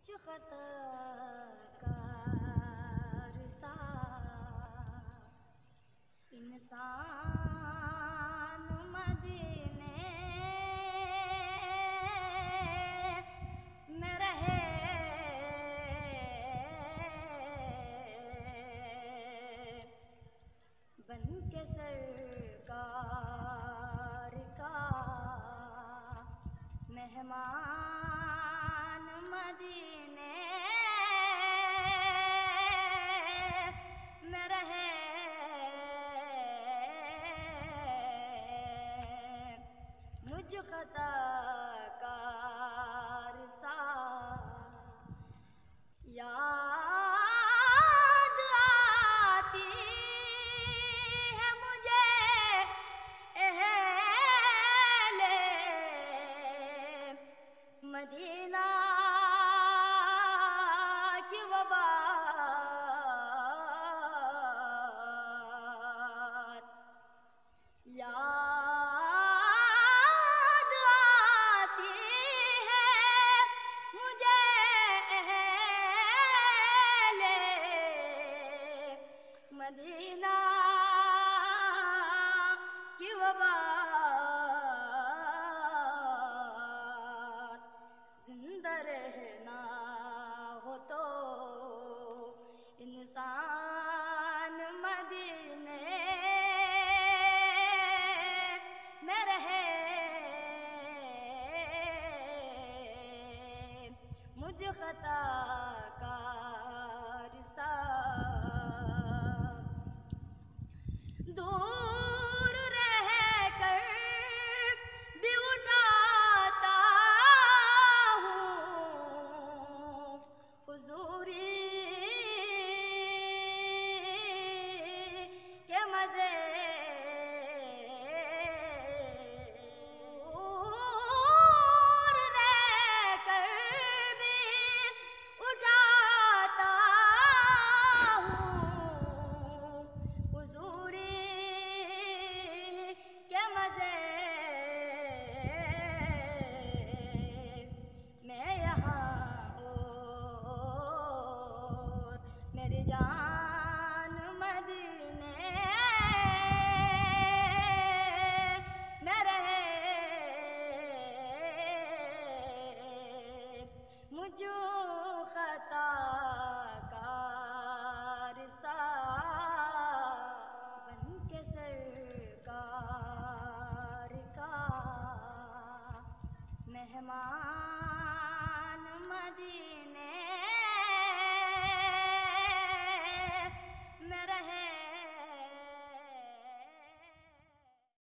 مجھ خطا کار سا انسان مدینے میں رہے، بن کے سرکار کا مہمان مدینے میں رہے، مجھ خطا کار سا یاد آتی ہے مجھے اہل مدینہ کی وہ بات، یاد آتی ہے مجھے اہل مدینہ کی وہ بات، زندہ رہنا ہو تو انسان مدینے میں رہے، مجھ خطا کار سا دور رہ کر بھی اٹھاتا ہوں حضوری کے مزے، دور رہ کر بھی اٹھاتا ہوں حضوری کے مزے، میں یہاں اور میری جان مدینے میں رہے، مجھ خطا کار سا بن کے سرکار کا مہمان